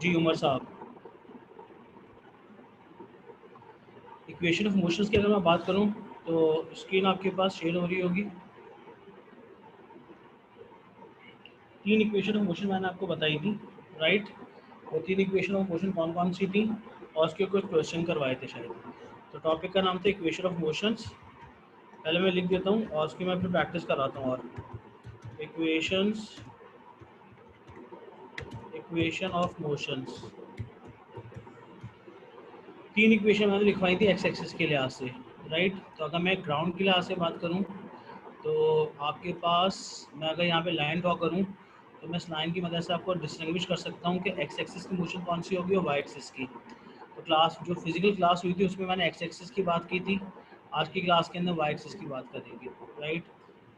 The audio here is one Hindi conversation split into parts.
जी उमर साहब, इक्वेशन ऑफ मोशंस की अगर मैं बात करूं तो स्क्रीन आपके पास शेयर हो रही होगी। 3 इक्वेशन ऑफ मोशन मैंने आपको बताई थी, राइट। वो 3 इक्वेशन ऑफ मोशन कौन कौन सी थी और उसके कुछ क्वेश्चन करवाए थे शायद। तो टॉपिक का नाम था इक्वेशन ऑफ मोशंस। पहले मैं लिख देता हूँ और उसकी मैं फिर प्रैक्टिस कराता हूँ। और इक्वेशन ऑफ मोशंस, 3 इक्वेशन मैंने लिखवाई थी एक्स एक्सिस के लिहाज से, राइट। तो अगर मैं ग्राउंड के लिहाज से बात करूँ तो आपके पास, मैं अगर यहाँ पे लाइन ड्रॉ करूँ तो मैं इस लाइन की मदद से आपको डिस्टिंग्विश कर सकता हूँ कि एक्स एक्सिस की मोशन कौन सी होगी और वाई एक्सिस की। तो क्लास जो फिजिकल क्लास हुई थी उसमें मैंने एक्स एक्सिस की बात की थी, आज की क्लास के अंदर वाई एक्सिस की बात करेंगे, राइट।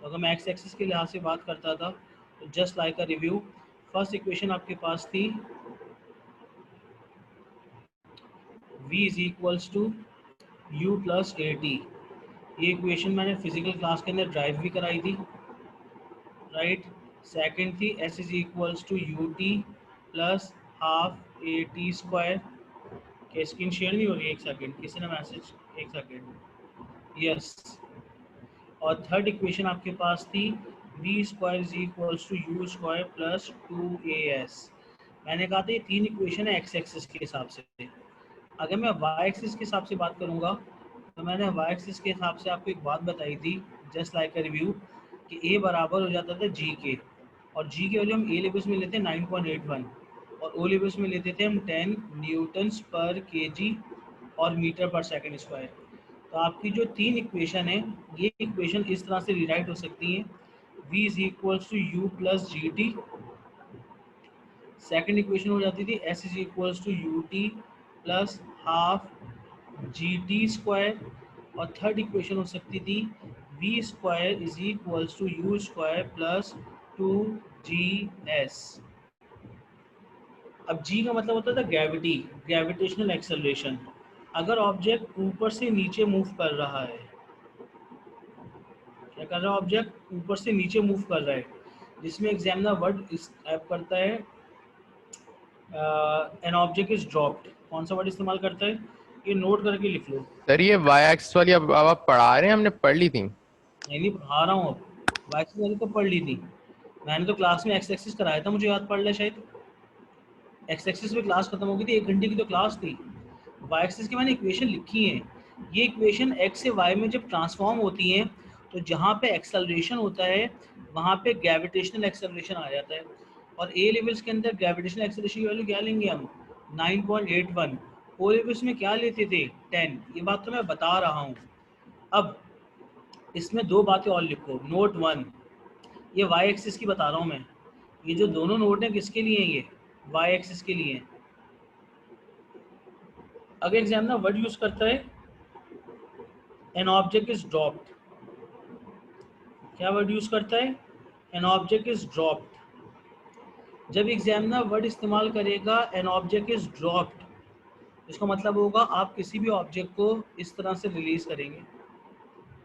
तो अगर मैं एक्स एक्सिस के लिहाज से बात करता था तो just like a review, first equation आपके पास थी v is equals to u plus A T. ये इक्वेशन मैंने फिजिकल क्लास के अंदर ड्राइव भी कराई थी, राइट। सेकंड थी s is equals to U T plus half A T square. क्या स्क्रीन शेयर नहीं हो रही है? एक सेकंड, किसी ने मैसेज, एक सेकंड, यस। और थर्ड इक्वेशन आपके पास थी V square is equals to you square plus two A S. मैंने कहा था ये 3 इक्वेशन है एक्स एक्सिस के हिसाब से। अगर मैं वाई एक्सिस के हिसाब से बात करूंगा तो मैंने वाई एक्सिस के हिसाब से आपको एक बात बताई थी, जस्ट लाइक अ रिव्यू, कि ए बराबर हो जाता था जी के, और जी के वैल्यू हम ए लेवल्स में लेते हैं 9.81 और ओ लेवल्स में लेते थे हम 10 न्यूटन्स पर केजी और मीटर पर सेकंड स्क्वायर। तो आपकी जो 3 इक्वेशन है, ये इक्वेशन इस तरह से रिराइट हो सकती है, v is equals to you plus ji T. Second equation हो जाती थी s is equals to U T plus half G T square. और थर्ड इक्वेशन हो सकती थी V square is equals to you square plus two G S. अब जी का मतलब होता था ग्रेविटी, ग्रेविटेशनल एक्सेलरेशन। अगर ऑब्जेक्ट ऊपर से नीचे मूव कर रहा है, क्या कर रहा है ऑब्जेक्ट? ऊपर से नीचे मूव कर रहा है, जिसमें एग्जामिनर वर्ड इस टाइप करता है एन ऑब्जेक्ट इज ड्रॉप्ड। कौन सा वर्ड इस्तेमाल करता है? ये नोट करके लिख लो। सर ये वाई एक्स वाली अब आप पढ़ा रहे हैं, हमने पढ़ ली थी। नहीं पढ़ा रहा हूँ, अब वाइक्स वाली तो पढ़ ली थी मैंने, तो क्लास में एक्स एक्सिस कराया था, मुझे याद पड़ रहा है शायद। एक्स एक्सिस में क्लास खत्म हो गई थी, 1 घंटे की तो क्लास थी। वाई एक्सिस की मैंने इक्वेशन लिखी है। ये इक्वेशन एक्स से वाई में जब ट्रांसफॉर्म होती हैं तो जहाँ पे एक्सेलरेशन होता है वहाँ पे ग्रेविटेशनल एक्सेलरेशन आ जाता है। और ए लेवल्स के अंदर ग्रेविटेशनल एक्सेलरेशन की वैल्यू क्या लेंगे हम? 9.81। ओ लेवल्स में क्या लेते थे? 10। ये बात तो मैं बता रहा हूँ। अब इसमें 2 बातें और लिखो। नोट 1, ये वाई एक्सिस की बता रहा हूँ मैं। ये जो दोनों नोट हैं किसके लिए हैं? ये वाई एक्सिस के लिए हैं। अगर एग्जामिनर वर्ड यूज करता है एन ऑब्जेक्ट इज ड्रॉप्ड, क्या वर्ड यूज करता है? An object is dropped. जब एग्जामिनर वर्ड इस्तेमाल करेगा एन ऑब्जेक्ट इज ड्रॉप्ड, इसका मतलब होगा आप किसी भी ऑब्जेक्ट को इस तरह से रिलीज करेंगे,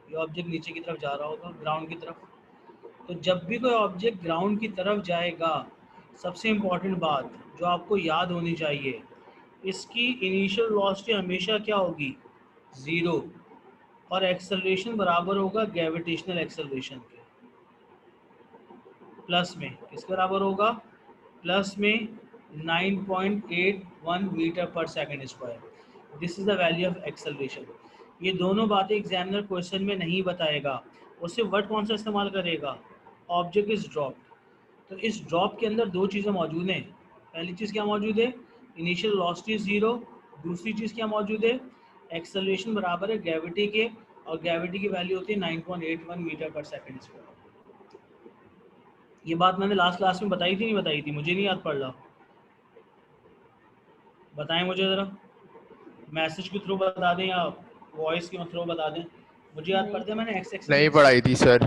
ये ऑब्जेक्ट नीचे की तरफ जा रहा होगा, ग्राउंड की तरफ। तो जब भी कोई ऑब्जेक्ट ग्राउंड की तरफ जाएगा, सबसे इम्पॉर्टेंट बात जो आपको याद होनी चाहिए, इसकी इनिशियल वेलोसिटी हमेशा क्या होगी? 0। और एक्सेलरेशन बराबर होगा ग्रेविटेशनल एक्सेलरेशन के, प्लस में किसके बराबर होगा? प्लस में 9.81 मीटर पर second square. This is the value of acceleration. ये दोनों बातें एग्जामिनर क्वेश्चन में नहीं बताएगा, उससे वर्ड कौन सा इस्तेमाल करेगा? Object is drop. तो इस ड्रॉप के अंदर 2 चीज़ें मौजूद हैं। पहली चीज़ क्या मौजूद है? Initial velocity 0। दूसरी चीज़ क्या मौजूद है? एक्सेलरेशन बराबर है ग्रेविटी के, और ग्रेविटी की वैल्यू होती है 9.81 मीटर पर सेकंड स्क्वायर। ये बात मैंने लास्ट क्लास में बताई थी, नहीं बताई थी? मुझे नहीं याद पड़ रहा, बताएं मुझे ज़रा, मैसेज के थ्रू बता दें या वॉइस के थ्रू बता दें। मुझे याद नहीं पड़ता है मैंने एक्स एक्सिस नहीं इस, पढ़ाई थी सर।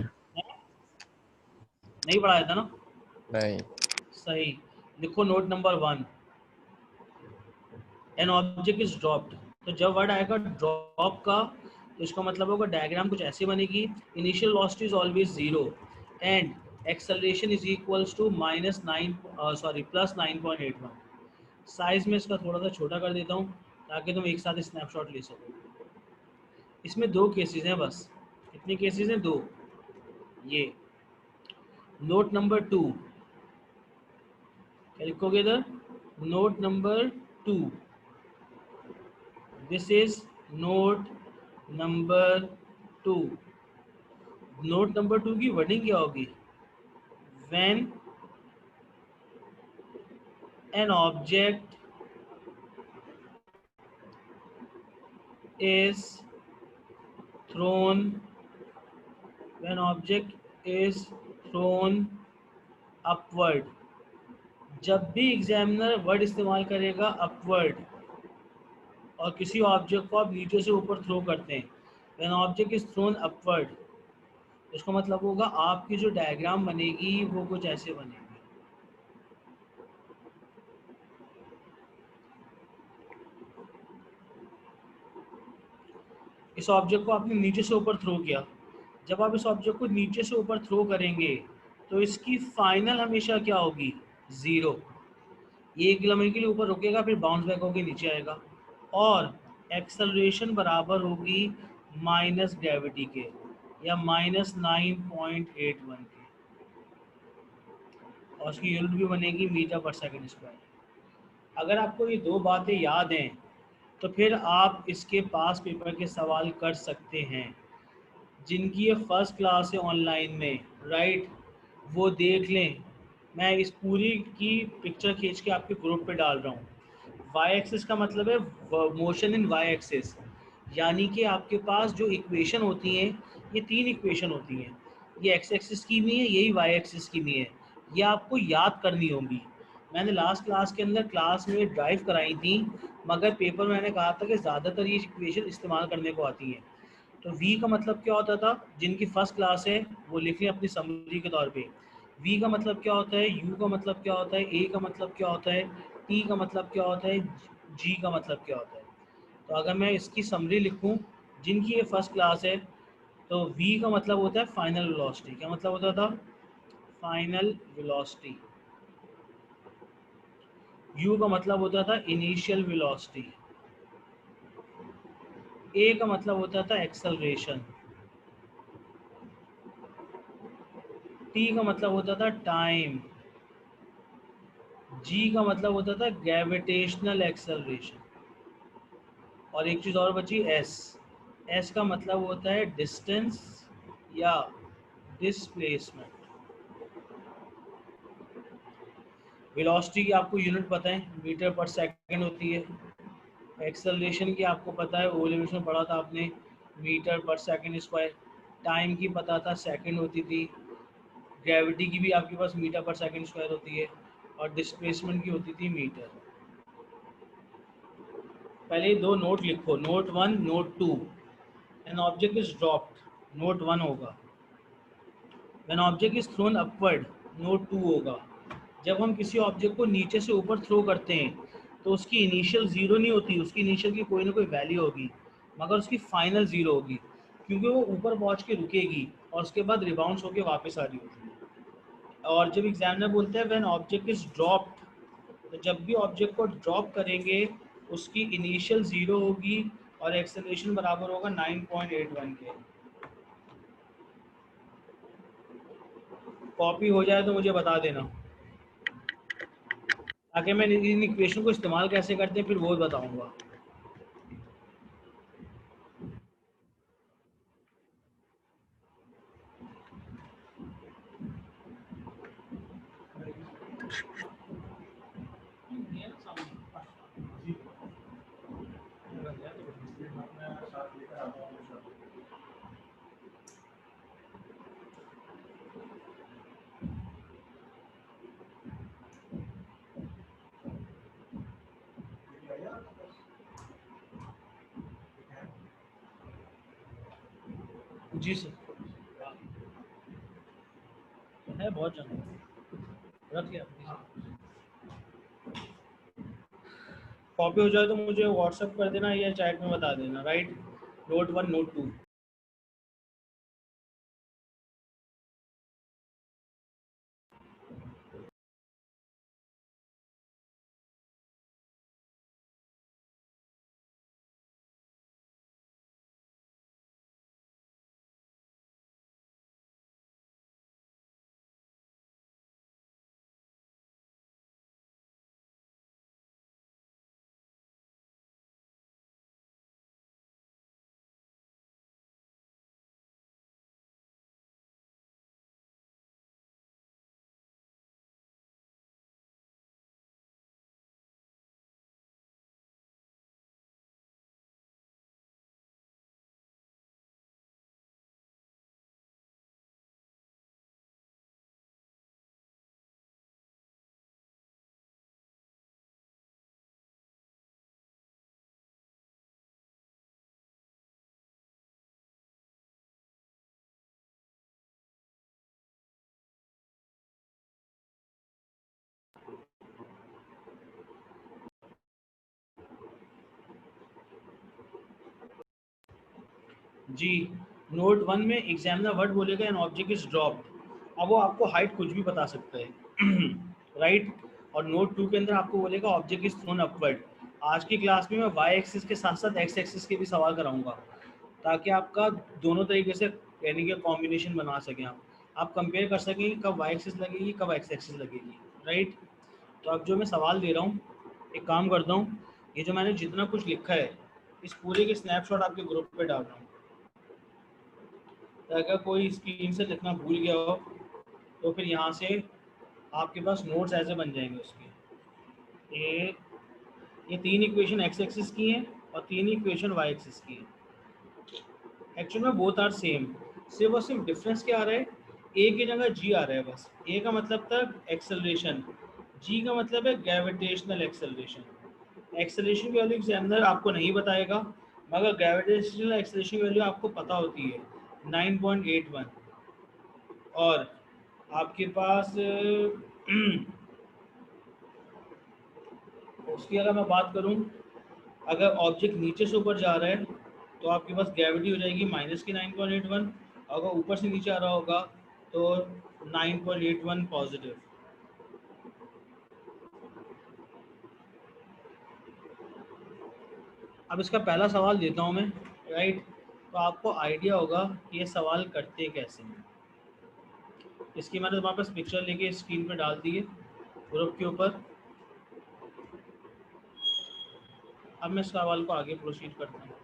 नहीं पढ़ाया था ना? नहीं। सही। लिखो note number 1, N object is dropped. तो जब वर्ड आएगा ड्रॉप का तो इसका मतलब होगा डायग्राम कुछ ऐसे बनेगी, initial velocity is always 0 and acceleration is equals to -9 sorry plus 9.81। Size में इसका थोड़ा सा छोटा कर देता हूँ ताकि तुम एक साथ स्नैपशॉट ले सको। इसमें दो केसेस हैं बस। कितने केसेस हैं? दो। ये नोट नंबर 2, क्या लिखोगे इधर? Note number 2, this is note number 2। Note number 2 की वर्डिंग क्या होगी? When an object is thrown when object is thrown upward। जब भी एग्जामिनर वर्ड इस्तेमाल करेगा अपवर्ड और किसी ऑब्जेक्ट को आप नीचे से ऊपर थ्रो करते हैं, when object is throne upward, इसका मतलब होगा आपकी जो डायग्राम बनेगी वो कुछ ऐसे बनेगी। इस ऑब्जेक्ट को आपने नीचे से ऊपर थ्रो किया। जब आप इस ऑब्जेक्ट को नीचे से ऊपर थ्रो करेंगे तो इसकी फाइनल हमेशा क्या होगी? ज़ीरो। ये 1 किलोमीटर के लिए ऊपर रुकेगा, फिर बाउंस बैक होकर नीचे आएगा और एक्सेलरेशन बराबर होगी माइनस ग्रेविटी के या -9.81 के, और उसकी यूनिट भी बनेगी मीटर पर सेकंड स्क्वायर। अगर आपको ये दो बातें याद हैं तो फिर आप इसके पास पेपर के सवाल कर सकते हैं। जिनकी ये फर्स्ट क्लास है ऑनलाइन में, राइट, वो देख लें। मैं इस पूरी की पिक्चर खींच के आपके ग्रुप पे डाल रहा हूँ। वाई एक्सिस का मतलब है मोशन इन वाई एक्सिस, यानी कि आपके पास जो इक्वेशन होती हैं, ये 3 इक्वेशन होती हैं। ये एक्स एक्सिस की भी है, यही वाई एक्सिस की भी है। ये आपको याद करनी होगी। मैंने लास्ट क्लास के अंदर क्लास में ड्राइव कराई थी, मगर पेपर में मैंने कहा था कि ज़्यादातर ये इक्वेशन इस्तेमाल करने को आती हैं। तो वी का मतलब क्या होता था? जिनकी फर्स्ट क्लास है वो लिख लें अपनी समरी के तौर पे। वी का मतलब क्या होता है, यू का मतलब क्या होता है, ए का मतलब क्या होता है, टी का मतलब क्या होता है, जी का मतलब क्या होता है। तो अगर मैं इसकी समरी लिखूं जिनकी ये फर्स्ट क्लास है, तो वी का मतलब होता है फाइनल वेलोसिटी। क्या मतलब होता था? Final velocity. यू का मतलब होता था इनिशियल वेलोसिटी। ए का मतलब होता था एक्सेलरेशन। टी का मतलब होता था टाइम। जी का मतलब होता था ग्रेविटेशनल एक्सेलरेशन। और एक चीज़ और बची, एस। एस का मतलब होता है डिस्टेंस या डिस्प्लेसमेंट। वेलोसिटी की आपको यूनिट पता है, मीटर पर सेकंड होती है। एक्सेलरेशन की आपको पता है, ओ लेवल में पढ़ा था आपने, मीटर पर सेकंड स्क्वायर। टाइम की पता था, सेकंड होती थी। ग्रेविटी की भी आपके पास मीटर पर सेकंड स्क्वायर होती है, और डिस्प्लेसमेंट की होती थी मीटर। पहले दो नोट लिखो, note 1, note 2। N object is dropped, note 1 होगा। When object is throne upward, note 2 होगा। जब हम किसी ऑब्जेक्ट को नीचे से ऊपर थ्रो करते हैं तो उसकी इनिशियल ज़ीरो नहीं होती, उसकी इनिशियल की कोई ना कोई वैल्यू होगी, मगर उसकी फाइनल ज़ीरो होगी, क्योंकि वो ऊपर पहुंच के रुकेगी और उसके बाद रिबाउंस होकर वापस आ रही होगी। और जब एग्जामिनर बोलते हैं व्हेन ऑब्जेक्ट इज ड्रॉप्ड, तो जब भी ऑब्जेक्ट को ड्रॉप करेंगे उसकी इनिशियल ज़ीरो होगी और एक्सेलरेशन बराबर होगा 9.81 के। कॉपी हो जाए तो मुझे बता देना, ताकि मैं इन इक्वेशन को इस्तेमाल कैसे करते हैं फिर वो बताऊंगा। जी सर, है बहुत जगह, रख लिया। कॉपी हो जाए तो मुझे व्हाट्सअप कर देना या चैट में बता देना, राइट। Note 1, note 2। जी, नोट 1 में एग्जामिनर वर्ड बोलेगा एन ऑब्जेक्ट इज ड्रॉप्ड। अब वो आपको हाइट कुछ भी बता सकता है राइट। और नोट 2 के अंदर आपको बोलेगा ऑब्जेक्ट इज थ्रोन अपवर्ड। आज की क्लास में मैं वाई एक्सिस के साथ साथ एक्स एक्सिस के भी सवाल कराऊंगा, ताकि आपका दोनों तरीके से यानी कि कॉम्बिनेशन बना सकें आप कंपेयर कर सकें कि कब वाई एक्सिस लगेगी कब एक्स एक्सिस लगेगी, राइट। तो अब जो मैं सवाल दे रहा हूँ, एक काम करता हूँ, ये जो मैंने जितना कुछ लिखा है इस पूरे के स्नैपशॉट आपके ग्रुप पे डाल रहा हूँ, तो अगर कोई स्क्रीन से लिखना भूल गया हो तो फिर यहाँ से आपके पास नोट्स ऐसे बन जाएंगे उसके। ये ये 3 इक्वेशन एक्स एक्सिस की हैं और 3 इक्वेशन वाई एक्सिस की हैं। एक्चुअल में बोथ आर सेम, सिर्फ और सिर्फ डिफरेंस क्या आ रहा है, ए की जगह जी आ रहा है बस। ए का मतलब था एक्सेलरेशन, जी का मतलब है ग्रेविटेशनल एक्सेलरेशन। एक्सेलरेशन की वैल्यू एग्जामिनर आपको नहीं बताएगा, मगर ग्रेविटेशनल एक्सेलरेशन की वैल्यू आपको पता होती है 9.81। और आपके पास उसकी अगर मैं बात करूं, अगर ऑब्जेक्ट नीचे से ऊपर जा रहा है तो आपके पास ग्रेविटी हो जाएगी माइनस की 9.81, अगर ऊपर से नीचे आ रहा होगा तो 9.81 पॉजिटिव। अब इसका पहला सवाल देता हूं मैं, राइट। तो आपको आइडिया होगा कि ये सवाल करते कैसे हैं। इसकी मैंने तुम्हारे पास पिक्चर लेके स्क्रीन पे डाल दी है ग्रुप के ऊपर। अब मैं इस सवाल को आगे प्रोसीड करता हूँ।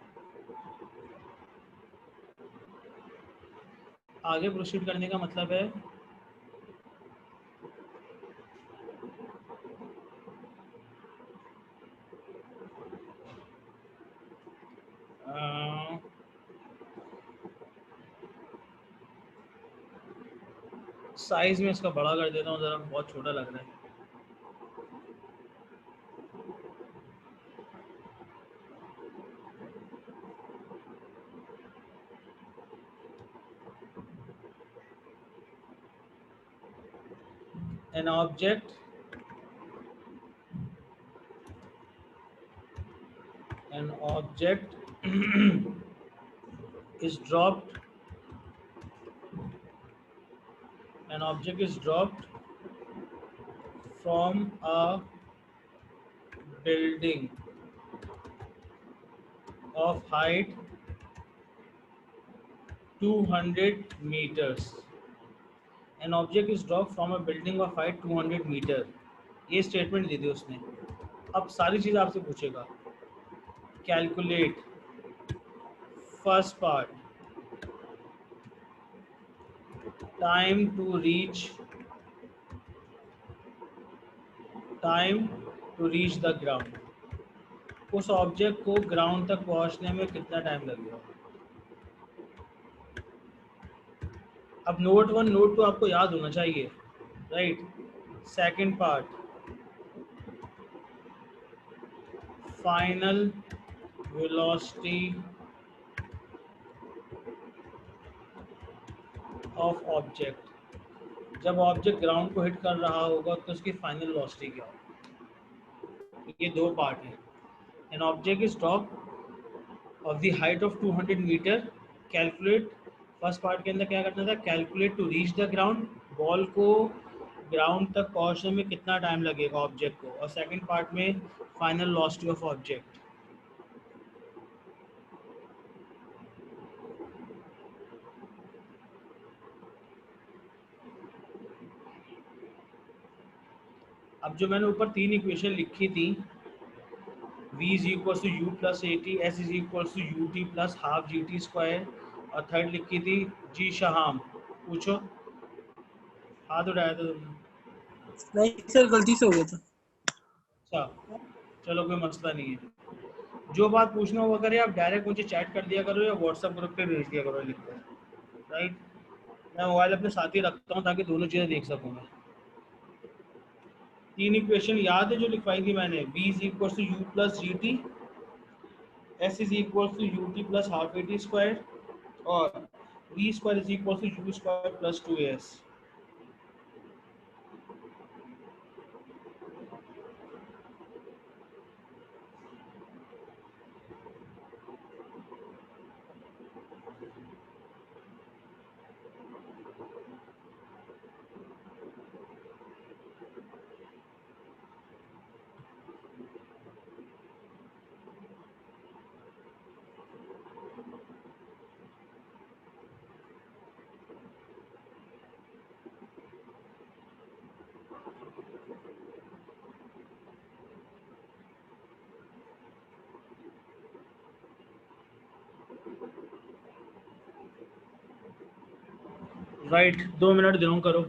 आगे प्रोसीड करने का मतलब है साइज में इसका बड़ा कर देता हूँ, ज़रा बहुत छोटा लग रहा है। an object an object is dropped an object is dropped from a building of height 200 meters। an object is dropped from a building of height 200 metre. ये स्टेटमेंट दे दी उसने। अब सारी चीज़ आपसे पूछेगा, calculate first part, time to reach the ground. उस ऑब्जेक्ट को ग्राउंड तक पहुंचने में कितना टाइम लगेगा। अब नोट 1 नोट 2 आपको याद होना चाहिए, right. Second part, final velocity of object. जब ऑब्जेक्ट ग्राउंड को हिट कर रहा होगा तो उसकी फाइनल वेलोसिटी क्या होगी। ये दो पार्ट है। An object is drop of the height of 200 metre, calculate. First part के अंदर क्या करना था, calculate to reach the ground, ball को ग्राउंड तक पहुंचने में कितना टाइम लगेगा ऑब्जेक्ट को। और सेकंड पार्ट में फाइनल वेलोसिटी ऑफ ऑब्जेक्ट। अब जो मैंने ऊपर 3 इक्वेशन लिखी थी, v is equal to you plus A T, S is equal to U T plus half G T square, और थर्ड लिखी थी जी शाहाम। पूछो, हाथ उठाया था तुमने। नहीं सर, गलती से हो गया था। अच्छा, चलो कोई मसला नहीं है। जो बात पूछना हो अगर आप डायरेक्ट मुझे चैट कर दिया करो या व्हाट्सएप ग्रुप पे भेज दिया करो लिख कर, राइट। मैं मोबाइल अपने साथ ही रखता हूँ ताकि दोनों चीज़ें देख सकूँ मैं। 3 इक्वेशन याद है जो लिखवाई थी मैंने, v is equal to you plus ji t, S is equal to U T plus half A T square, और v square is equal to you square plus 2as। Right 2 minute दे रहा हूँ, करो।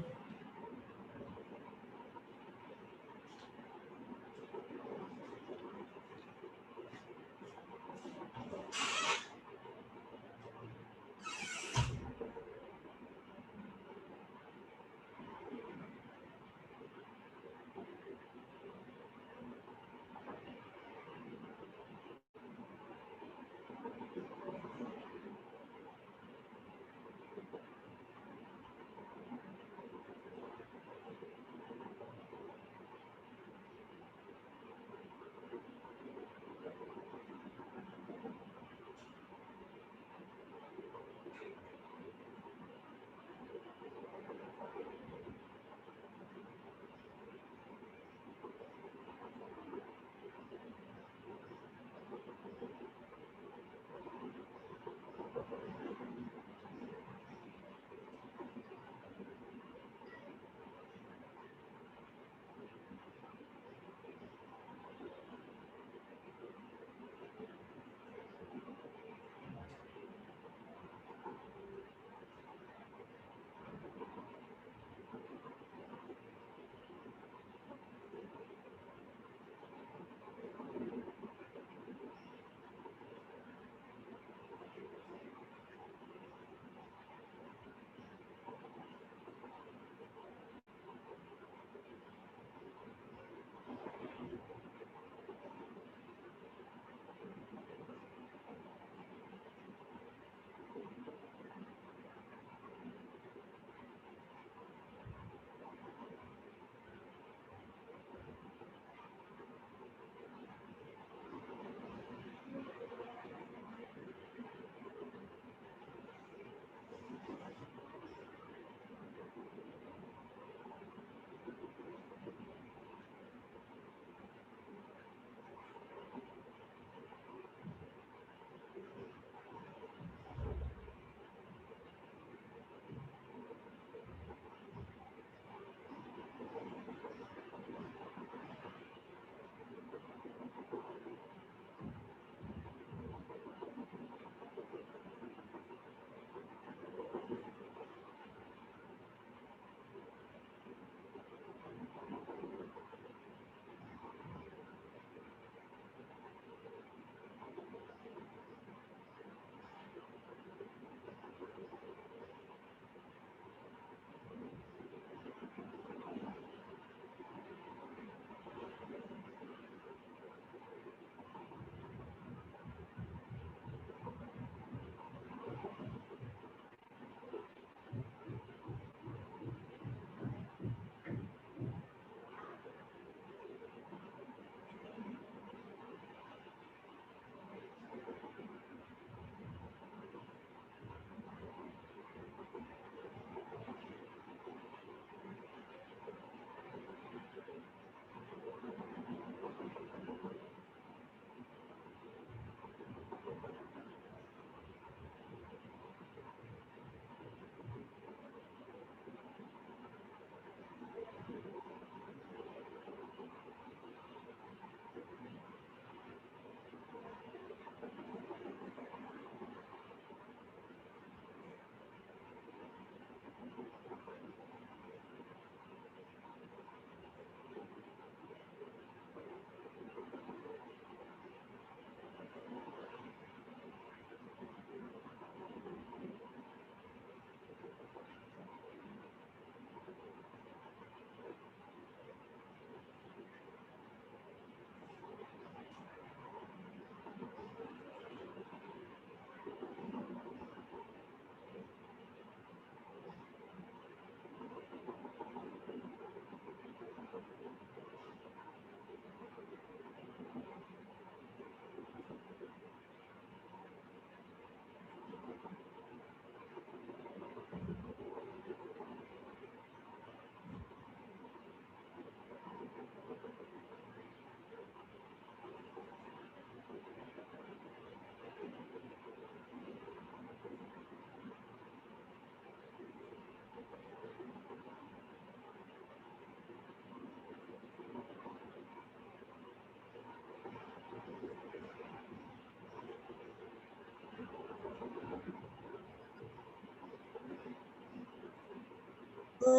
क्या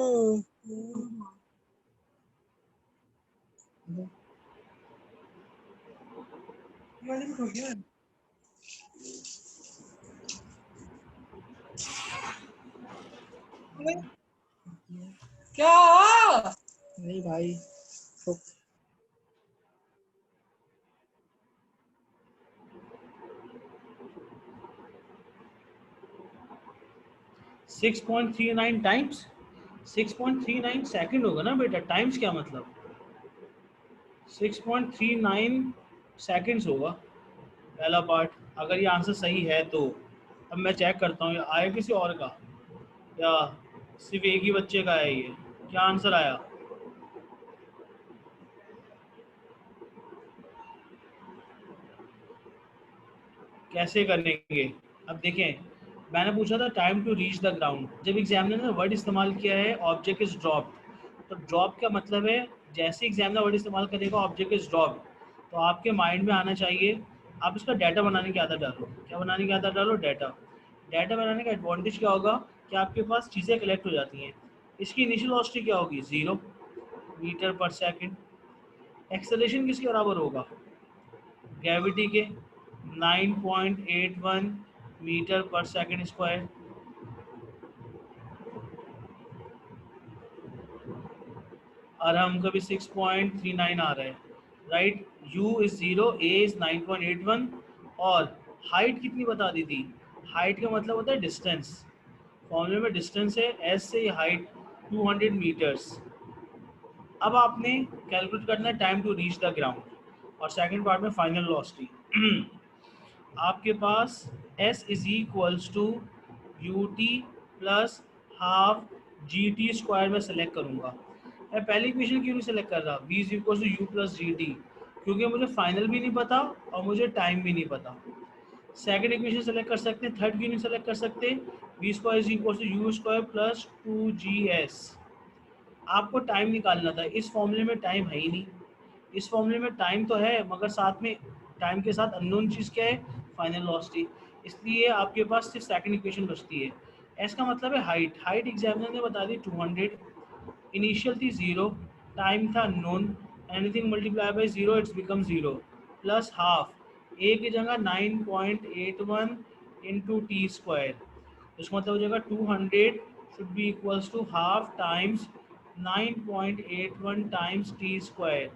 नहीं भाई तो 6.39 टाइम्स 6.39 सेकंड होगा ना बेटा, टाइम्स क्या मतलब 6.39 सेकंड्स होगा पहला पार्ट। अगर ये आंसर सही है तो अब मैं चेक करता हूँ आया किसी और का या सिर्फ एक ही बच्चे का है ये, क्या आंसर आया। कैसे करेंगे, अब देखें मैंने पूछा था time to reach the ground, जब एग्जामिनर ने वर्ड इस्तेमाल किया है ऑब्जेक्ट इज ड्रॉप्ड, तो ड्रॉप का मतलब है जैसे एग्जामिनर वर्ड इस्तेमाल करेगा ऑब्जेक्ट इज ड्रॉप्ड, तो आपके माइंड में आना चाहिए आप इसका डाटा बनाने की आदत डालो। क्या बनाने की आदत डालो, डाटा। डाटा बनाने का एडवांटेज क्या होगा कि आपके पास चीज़ें कलेक्ट हो जाती हैं। इसकी इनिशियल वेलोसिटी क्या होगी 0 मीटर पर सेकंड। एक्सेलरेशन किसके बराबर होगा, ग्रेविटी के 9.81 मीटर पर सेकंड स्क्वायर। और हम कभी 6.39 आ रहा है, right. u is 0, a is 9.81 और हाइट कितनी बता दी थी, हाइट का मतलब होता है डिस्टेंस, फॉर्मूले में डिस्टेंस है s से हाइट 200 मीटर्स। अब आपने कैलकुलेट करना है time to reach the ground और सेकंड पार्ट में फाइनल वेलोसिटी। आपके पास s is equals to U T plus half G T square में सेलेक्ट करूँगा। मैं पहली इक्वेशन क्यों नहीं सेलेक्ट कर रहा, v is equals to you plus ji t, क्योंकि मुझे फाइनल भी नहीं पता और मुझे टाइम भी नहीं पता। सेकंड इक्वेशन सेलेक्ट कर सकते हैं, थर्ड क्यों नहीं सेलेक्ट कर सकते, v square is equals to you square plus 2gs। आपको टाइम निकालना था, इस फॉर्मूले में टाइम है ही नहीं, इस फॉर्मूले में टाइम तो है मगर साथ में टाइम के साथ अननोन चीज़ क्या है, फाइनल वेलोसिटी। इसलिए आपके पास सिर्फ सेकंड इक्वेशन बचती है। एस का मतलब है हाइट, हाइट एग्जामिनर ने बता दी 200, इनिशियल थी 0, टाइम था unknown, anything multiply by 0 it's become 0 plus half, A की जगह 9.81 इंटू टी स्क्वायर, इसका मतलब हो जाएगा 200 should be equals to half times 9.81 times t square.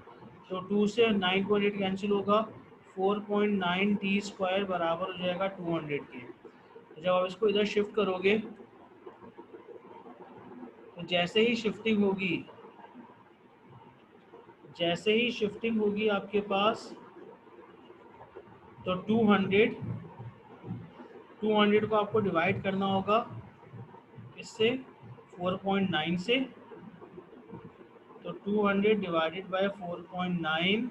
तो 2 से 9.8 कैंसिल होगा, 4.9 टी स्क्वायर बराबर हो जाएगा 200 के। तो जब आप इसको इधर शिफ्ट करोगे तो जैसे ही शिफ्टिंग होगी आपके पास तो 200 को आपको डिवाइड करना होगा इससे 4.9 से, तो 200 divided by 4.9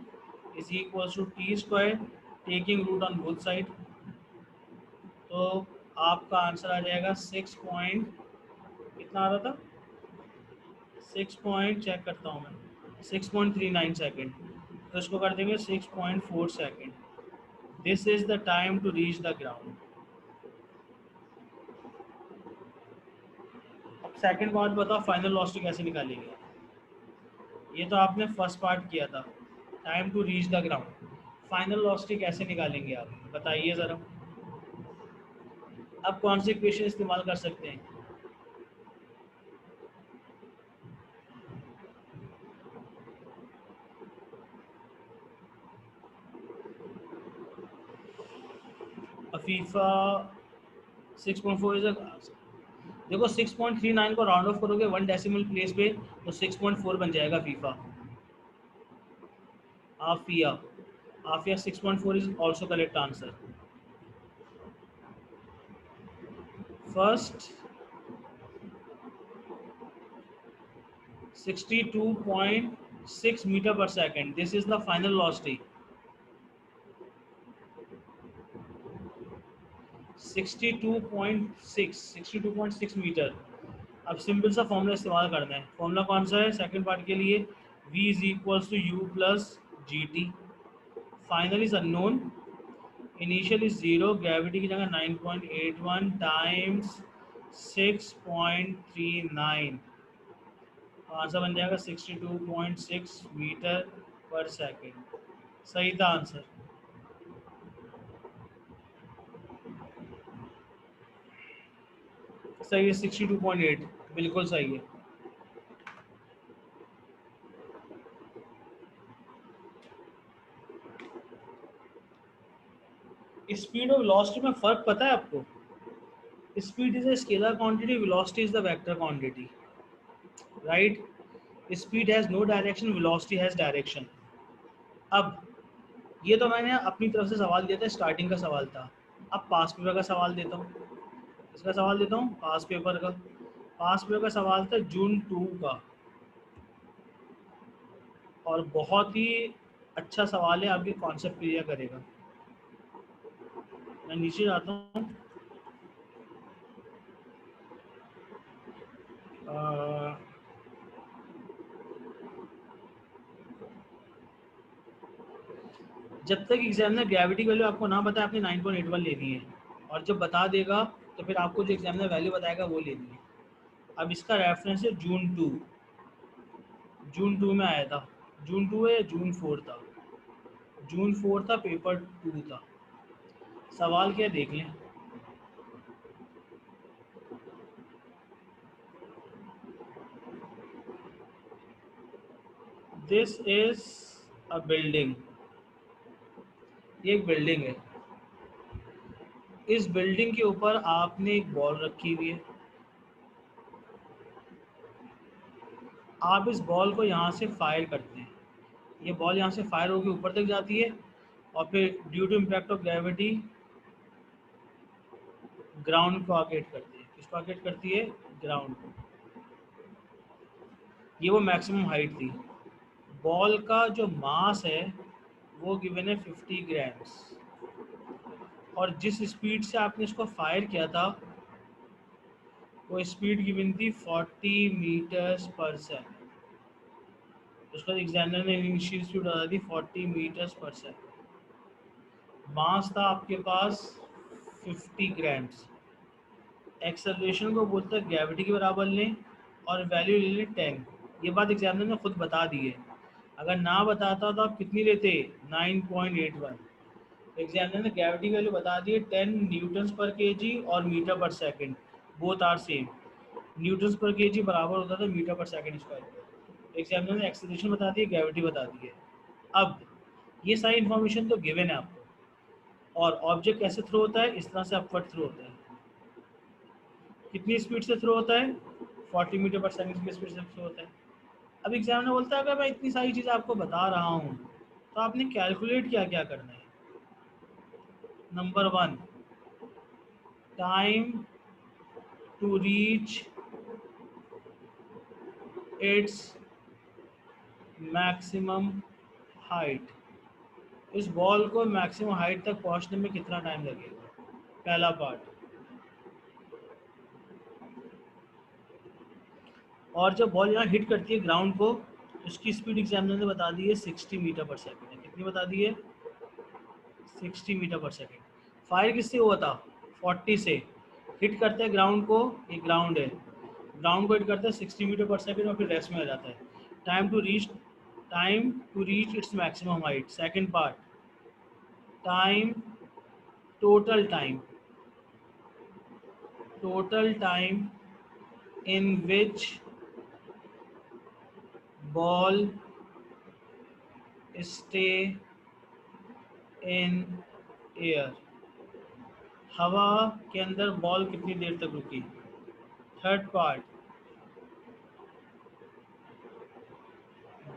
is equals to t square, taking root on both side. तो आपका आंसर आ जाएगा 6 पॉइंट, कितना आ रहा था 6 पॉइंट, चेक करता हूँ मैं 6.39 सेकेंड, तो इसको कर देंगे 6.4 second. This is the time to reach the ground. अब सेकेंड पार्ट बताओ फाइनल वेलोसिटी कैसे निकालेंगे। ये तो आपने फर्स्ट पार्ट किया था, time to reach the ground. Final velocity कैसे निकालेंगे आप बताइए ज़रा। अब कौन सी इक्वेशन इस्तेमाल कर सकते हैं, अफीफा 6.4 इज, देखो 6.39 को राउंड ऑफ करोगे 1 डेसिमल प्लेस पे तो 6.4 बन जाएगा फीफा। Afiya, Afiya 6.4 is also correct answer. First 62.6 meter per second, this is the final velocity. 62.6 meter. अब सिंपल सा फॉर्मूला इस्तेमाल करना है, फॉर्मूला कौन सा है सेकंड पार्ट के लिए, v is equals to you plus ji t, final is unknown, initial is 0, gravity की जगह 9.81 टाइम्स 6.39 आंसर बन जाएगा 62.6 मीटर पर सेकेंड। सही था आंसर। सही है, 62.8 बिल्कुल सही है। स्पीड और वेलोसिटी में फर्क पता है आपको? Speed is a scalar quantity, velocity is the vector quantity, right? Speed has no direction, velocity has direction. अब ये तो मैंने अपनी तरफ से सवाल दिया था, स्टार्टिंग का सवाल था। अब पास पेपर का सवाल देता हूँ। इसका सवाल देता हूँ पास पेपर का। पास पेपर का सवाल था जून 2 का, और बहुत ही अच्छा सवाल है, आपके कॉन्सेप्ट क्लियर करेगा। मैं नीचे जाता हूँ। जब तक एग्जाम में ग्रेविटी वैल्यू आपको ना बताए, आपने 9.81 लेनी है, और जब बता देगा तो फिर आपको जो एग्जाम में वैल्यू बताएगा वो लेनी है। अब इसका रेफरेंस है जून 2। जून 2 में आया था। जून 2 है या जून 4 था? जून 4 था, पेपर 2 था। सवाल क्या देख लें। This is a building. ये एक बिल्डिंग है। इस बिल्डिंग के ऊपर आपने एक बॉल रखी हुई है। आप इस बॉल को यहाँ से फायर करते हैं। ये बॉल यहाँ से फायर होकर ऊपर तक जाती है, और फिर due to impact of gravity ground को आके हिट करती है। किसको आके हिट करती है? ग्राउंड को। ये वो मैक्सिमम हाइट थी। बॉल का जो मास है वो गिवन है 50 ग्राम्स, और जिस स्पीड से आपने इसको फायर किया था वो स्पीड गिवन थी 40 मीटर्स पर सेकंड। उसका एग्जामिनर ने इनिशियल स्पीड बता दी 40 मीटर्स पर सेकंड। मास था आपके पास 50 ग्राम्स। एक्सेलरेशन को बोलता है ग्रेविटी के बराबर लें, और वैल्यू ले लें 10। ये बात एग्जामिनर ने खुद बता दी है। अगर ना बताता तो आप कितनी लेते? 9.81। एग्जामिनर ने ग्रेविटी वैल्यू बता दी है 10 न्यूटन्स पर केजी और मीटर पर second, both are same. Newtons पर केजी बराबर होता था मीटर पर सेकंड स्क्वायर। एग्जामिनर ने एक्सेलरेशन बता दी है, ग्रेविटी बता दी है। अब ये सारी इन्फॉर्मेशन तो गिवन है आपको। और ऑब्जेक्ट कैसे थ्रो होता है? इस तरह से अपवर्ड थ्रो होता है। कितनी स्पीड से थ्रो होता है? 40 मीटर पर सेकंड की स्पीड से थ्रो होता है। अब एग्जामिनर बोलता है अगर मैं इतनी सारी चीज़ें आपको बता रहा हूँ तो आपने कैलकुलेट क्या क्या करना है। Number 1, time to reach its maximum height. इस बॉल को मैक्सिमम हाइट तक पहुंचने में कितना टाइम लगेगा? पहला पार्ट। और जब बॉल यहाँ हिट करती है ग्राउंड को, उसकी स्पीड एग्जामिनर ने बता दी है 60 मीटर पर सेकंड है। कितनी बता दी है? 60 मीटर पर सेकंड। फायर किससे हुआ था? 40 से। हिट करते हैं ग्राउंड को, ये ग्राउंड है, ग्राउंड को हिट करते हैं 60 मीटर पर सेकंड, और फिर रेस्ट में आ जाता है। Time to reach its maximum height. Second part, time total time in which ball stay in air। हवा के अंदर बॉल कितनी देर तक रुकी। Third part,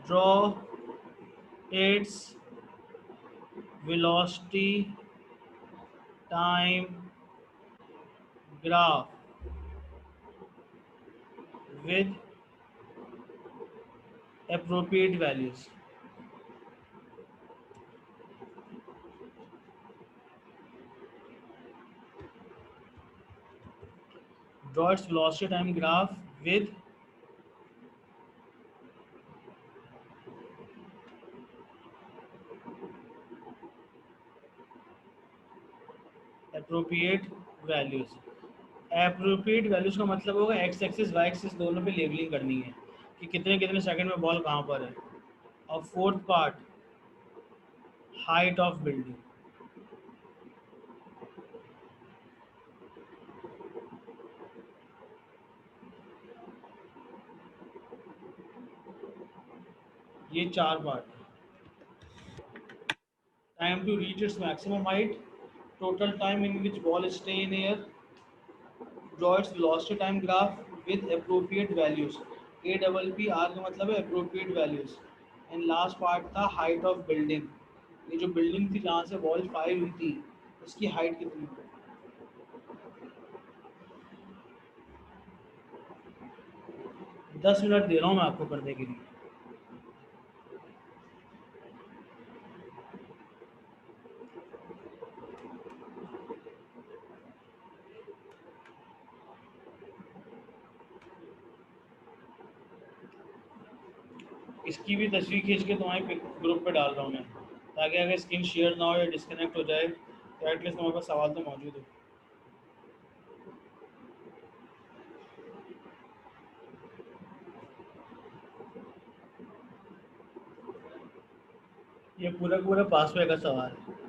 draw it's velocity time graph with appropriate values। Draw its velocity time graph with appropriate values। Appropriate values का मतलब होगा एक्स एक्सिस वाई एक्सिस दोनों पे लेबलिंग करनी है कि कितने कितने सेकंड में बॉल कहाँ पर है। और fourth part, height of building. ये 4 part. Time to reach its maximum height, total time in which ball stay in air, draw its velocity time graph with appropriate values। A double P R का मतलब है appropriate values। And last part था हाइट ऑफ बिल्डिंग। ये जो बिल्डिंग थी जहाँ से बॉल फायर हुई थी उसकी हाइट कितनी है। 10 मिनट दे रहा हूँ मैं आपको करने के लिए। इसकी भी तस्वीर खींच के तुम्हारे ग्रुप पे डाल रहा हूँ मैं, ताकि अगर स्क्रीन शेयर ना हो या डिस्कनेक्ट हो जाए तो एटलीस्ट तुम्हारे पास सवाल तो मौजूद हो। ये पूरा पूरा पासवे का सवाल है।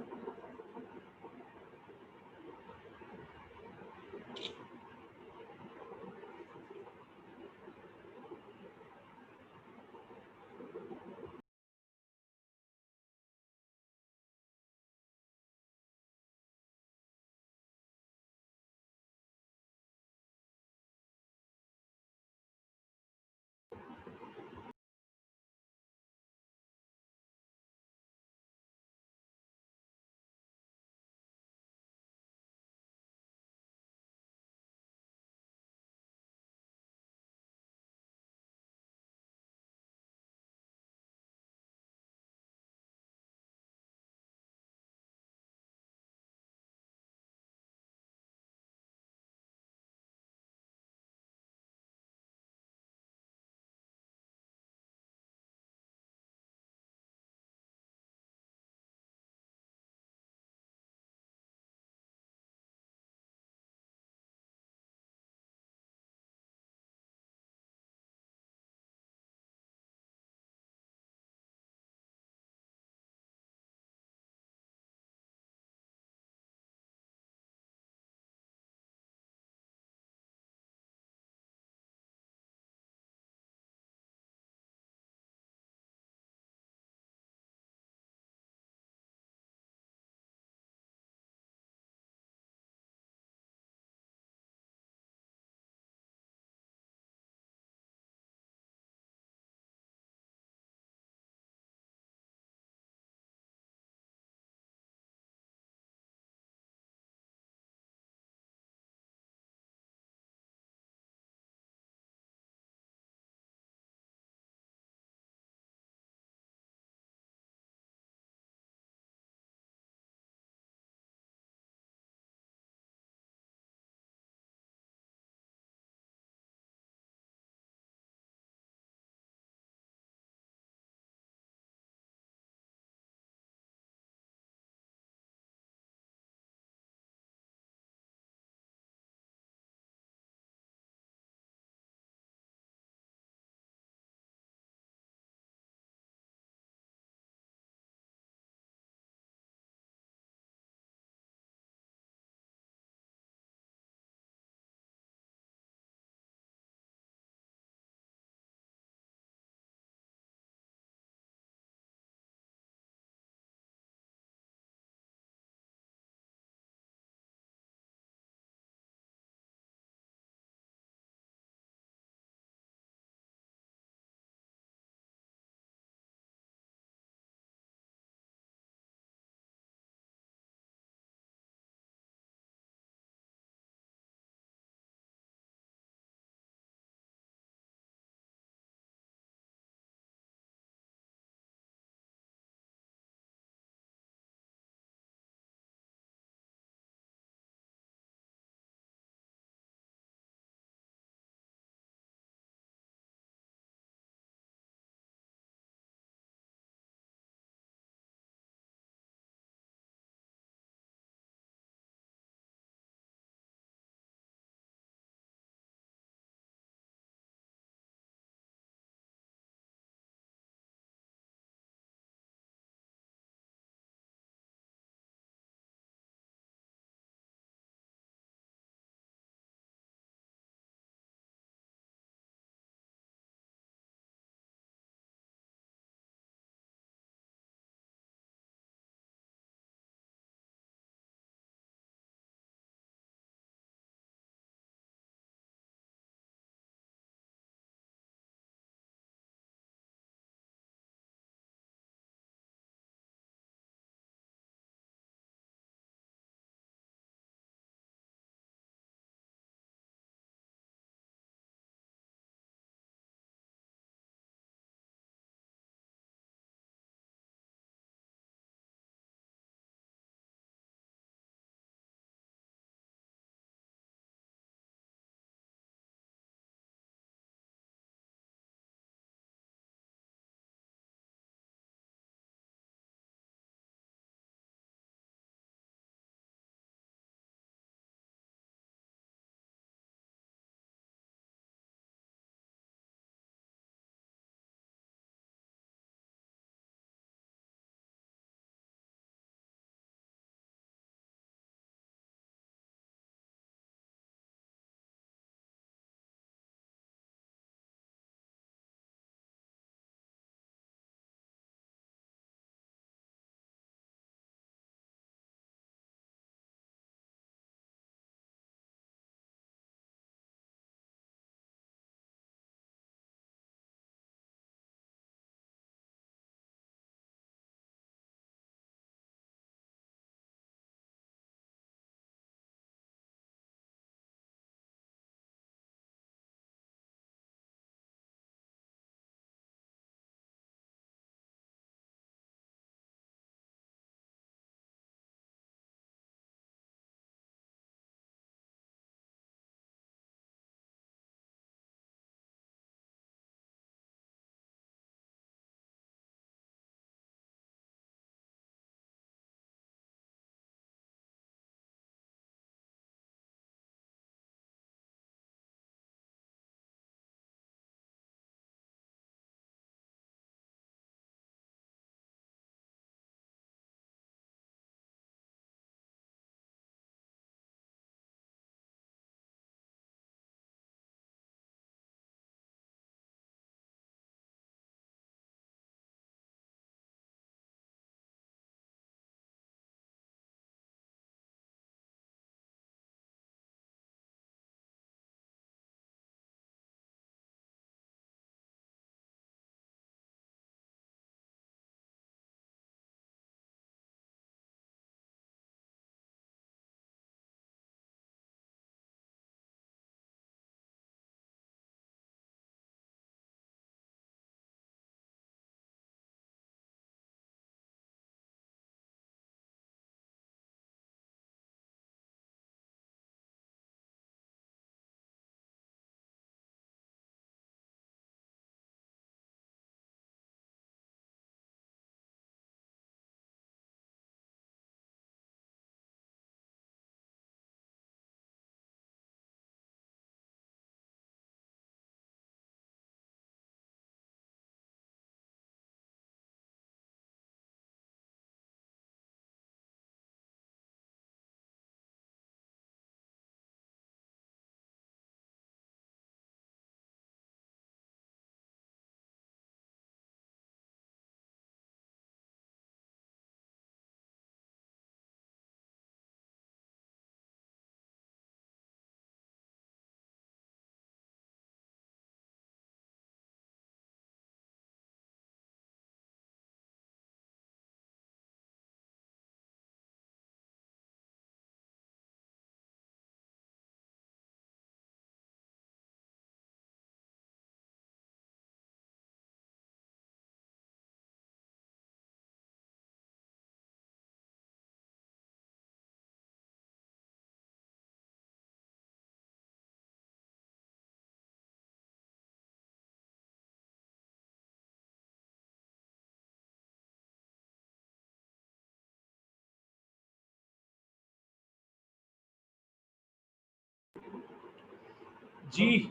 जी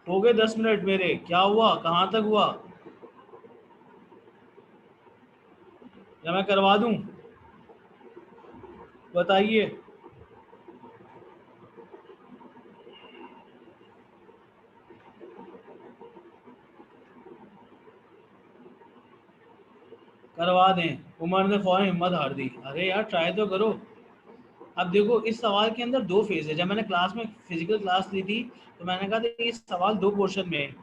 हो गए 10 मिनट मेरे, क्या हुआ, कहाँ तक हुआ, या मैं करवा दूं, बताइए। करवा दें, उमर ने फौरन हिम्मत हार दी। अरे यार ट्राई तो करो। अब देखो इस सवाल के अंदर दो फेज है। जब मैंने क्लास में फिजिकल क्लास ली थी तो मैंने कहा था ये सवाल दो पोर्शन में है।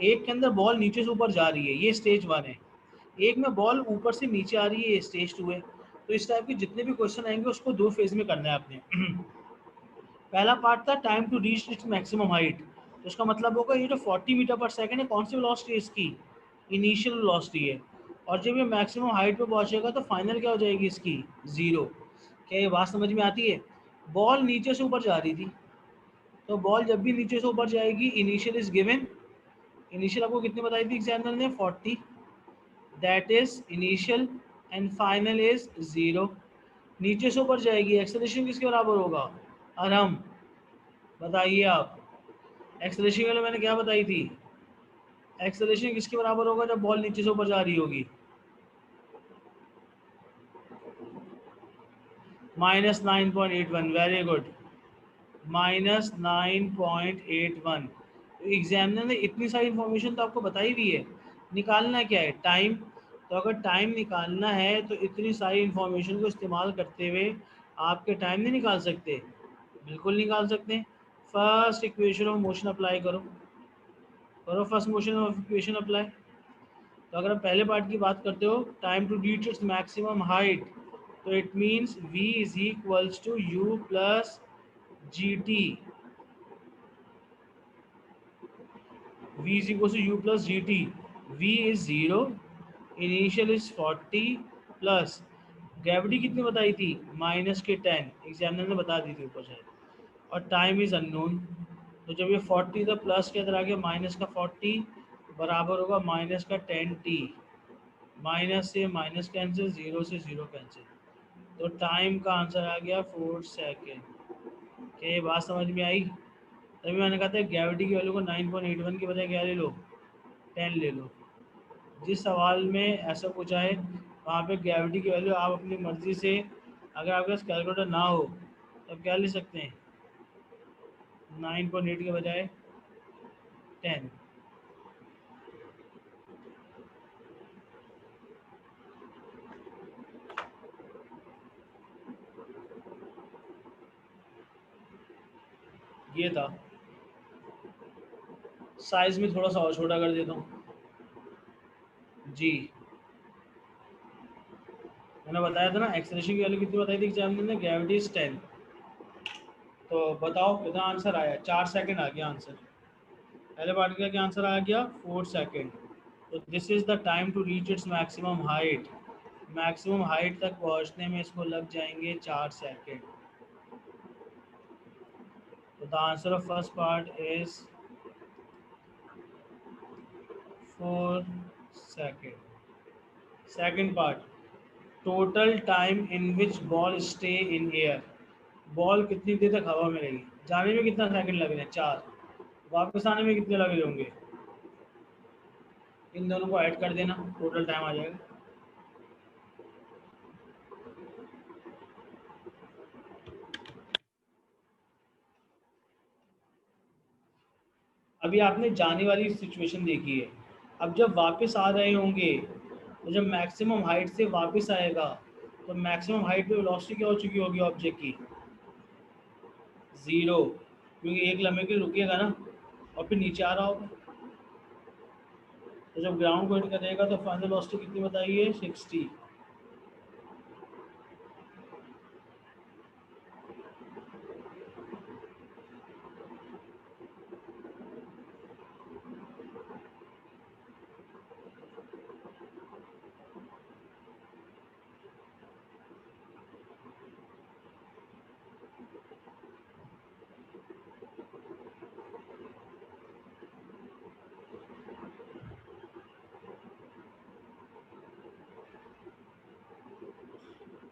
एक के अंदर बॉल नीचे से ऊपर जा रही है, ये स्टेज 1 है। एक में बॉल ऊपर से नीचे आ रही है, ये स्टेज 2 है। तो इस टाइप के जितने भी क्वेश्चन आएंगे उसको दो फेज में करना है आपने। पहला पार्ट था time to reach its maximum height, तो उसका मतलब होगा ये जो 40 मीटर पर सेकंड है कौन सी वेलोसिटी है इसकी, इनिशियल वेलोसिटी है। और जब ये मैक्सिमम हाइट पे पहुंचेगा तो फाइनल क्या हो जाएगी इसकी, जीरो। क्या ये बात समझ में आती है? बॉल नीचे से ऊपर जा रही थी, तो बॉल जब भी नीचे से ऊपर जाएगी इनिशियल इज गिवन। इनिशियल आपको कितनी बताई थी एग्जामिनर ने, 40, that is initial, and final is zero. नीचे से ऊपर जाएगी, एक्सेलरेशन किसके बराबर होगा, आराम, बताइए आप। एक्सेलरेशन के लिए मैंने क्या बताई थी, एक्सेलरेशन किसके बराबर होगा जब बॉल नीचे से ऊपर जा रही होगी, -9.81, वेरी गुड, -9.81। तो एग्जामिनर ने इतनी सारी इंफॉर्मेशन तो आपको बताई दी है, निकालना क्या है, टाइम। तो अगर टाइम निकालना है तो इतनी सारी इंफॉर्मेशन को इस्तेमाल करते हुए आपके टाइम नहीं निकाल सकते, बिल्कुल निकाल सकते हैं। First equation of motion apply करो, करो first motion of equation apply. तो अगर आप पहले पार्ट की बात करते हो, time to reach its maximum height, तो it means v is equals to u plus ji t. v is equals to u plus gt। v is 0, initial is 40, plus gravity कितनी बताई थी, -10, एग्जामिनर ने बता दी थी ऊपर से, और टाइम इज अननोन। तो जब ये 40 था प्लस के अंदर आ गया माइनस का 40, बराबर होगा माइनस का 10t। माइनस से माइनस कैंसिल, जीरो से जीरो कैंसिल, तो टाइम का आंसर आ गया 4 सेकेंड। क्या ये बात समझ में आई? तभी मैंने कहा था ग्रेविटी की वैल्यू को 9.81 के बजाय क्या ले लो, 10 ले लो। जिस सवाल में ऐसा पूछा है वहाँ पे ग्रेविटी की वैल्यू आप अपनी मर्ज़ी से, अगर आपके पास कैलकुलेटर ना हो तो क्या ले सकते हैं, 9.8 के बजाय 10। ये था, साइज में थोड़ा सा और छोटा कर देता हूँ। जी मैंने बताया था ना, एक्सेलरेशन की वैल्यू कितनी बताई थी एग्जामिनर ने, ग्रेविटी इज 10। तो बताओ कितना आंसर आया, 4 सेकंड आ गया आंसर। पहले पार्ट का क्या आंसर आ गया, 4 सेकंड। तो this is the time to reach its maximum height. Maximum height तक पहुंचने में इसको लग जाएंगे 4 सेकंड। तो the answer of first part is 4 second. Second part, total time in which ball stay in air. Ball कितनी देर तक हवा में रहेगी, जाने में कितना सेकंड लग रहे हैं, 4, वापस आने में कितने लगे होंगे, इन दोनों को ऐड कर देना, टोटल टाइम आ जाएगा। अभी आपने जाने वाली सिचुएशन देखी है, अब जब वापस आ रहे होंगे तो जब मैक्सिमम हाइट से वापस आएगा तो मैक्सिमम हाइट पे वेलोसिटी क्या हो चुकी होगी ऑब्जेक्ट की, ज़ीरो, क्योंकि एक लम्हे के लिए रुकेगा ना और फिर नीचे आ रहा होगा। तो जब ग्राउंड को हिट करेगा तो फाइनल वेलोसिटी कितनी बताइए, 60।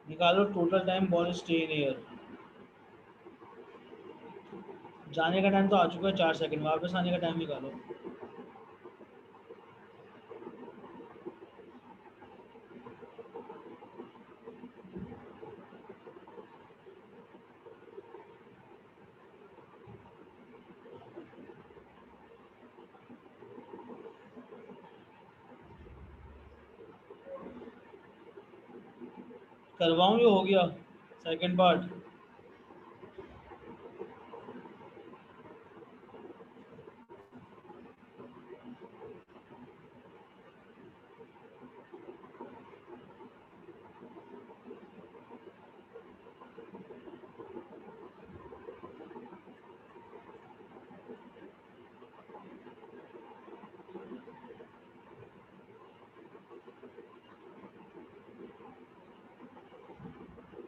निकालो total time ball stay in air. जाने का टाइम तो आ चुका है 4 सेकंड, वापस आने का टाइम निकालो। करवाऊँ जो हो गया सेकंड पार्ट।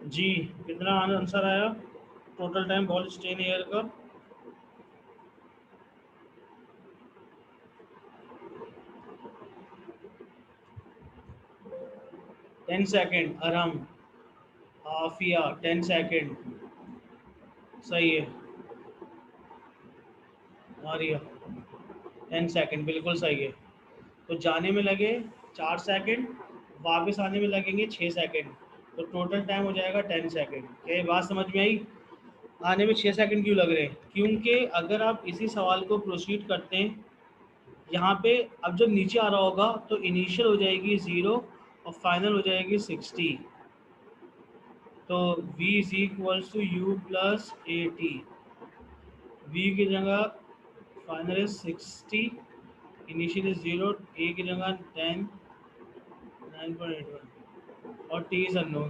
जी कितना आंसर आया total time ball stay in air का? 10 सेकंड। अरहम आफिया 10 सेकंड। सही है मारिया 10 सेकंड बिल्कुल सही है। तो जाने में लगे 4 सेकंड, वापस आने में लगेंगे 6 सेकंड, तो टोटल टाइम हो जाएगा 10 सेकंड। क्या ये बात समझ में आई? आने में 6 सेकंड क्यों लग रहे हैं? क्योंकि अगर आप इसी सवाल को प्रोसीड करते हैं यहाँ पे, अब जब नीचे आ रहा होगा तो इनिशियल हो जाएगी 0 और फाइनल हो जाएगी 60। तो v is equals to you plus A t. V की जगह final is 60, initial is 0, a की जगह 10 9.81 और टी इज अननोन,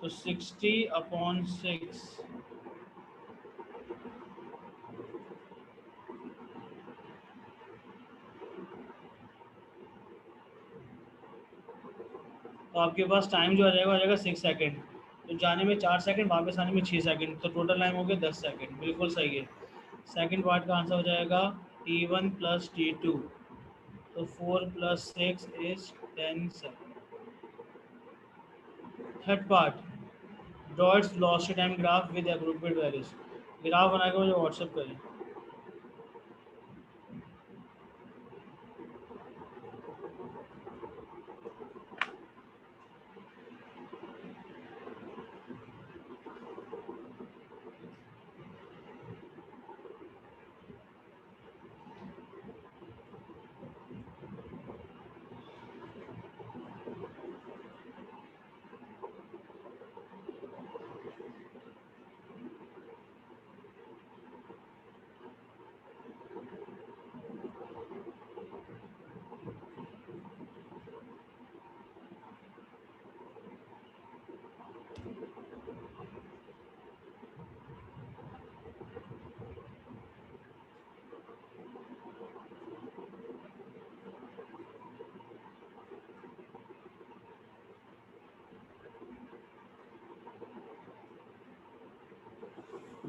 तो 60/6। तो आपके पास टाइम जो आ जाएगा 6 सेकंड। तो जाने में 4 सेकंड, वापस आने में 6 सेकंड, तो टोटल टाइम हो गया 10 सेकंड। बिल्कुल सही है। सेकंड पार्ट का आंसर हो जाएगा T1 प्लस T2, तो 4 + 6 is 10 second. Third part, draw velocity time graph with appropriate values. Graph बना के मुझे व्हाट्सएप करें।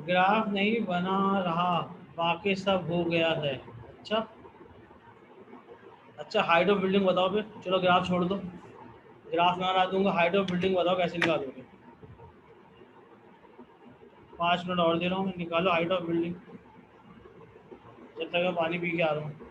ग्राफ नहीं बना रहा, बाकी सब हो गया है। अच्छा अच्छा, हाइट ऑफ बिल्डिंग बताओ फिर। चलो ग्राफ छोड़ दो, ग्राफ मैं बना दूंगा, हाइट ऑफ बिल्डिंग बताओ कैसे निकालोगे। 5 मिनट और दे रहा हूँ मैं, निकालो हाइट ऑफ बिल्डिंग, जब तक मैं पानी पी के आ रहा हूँ।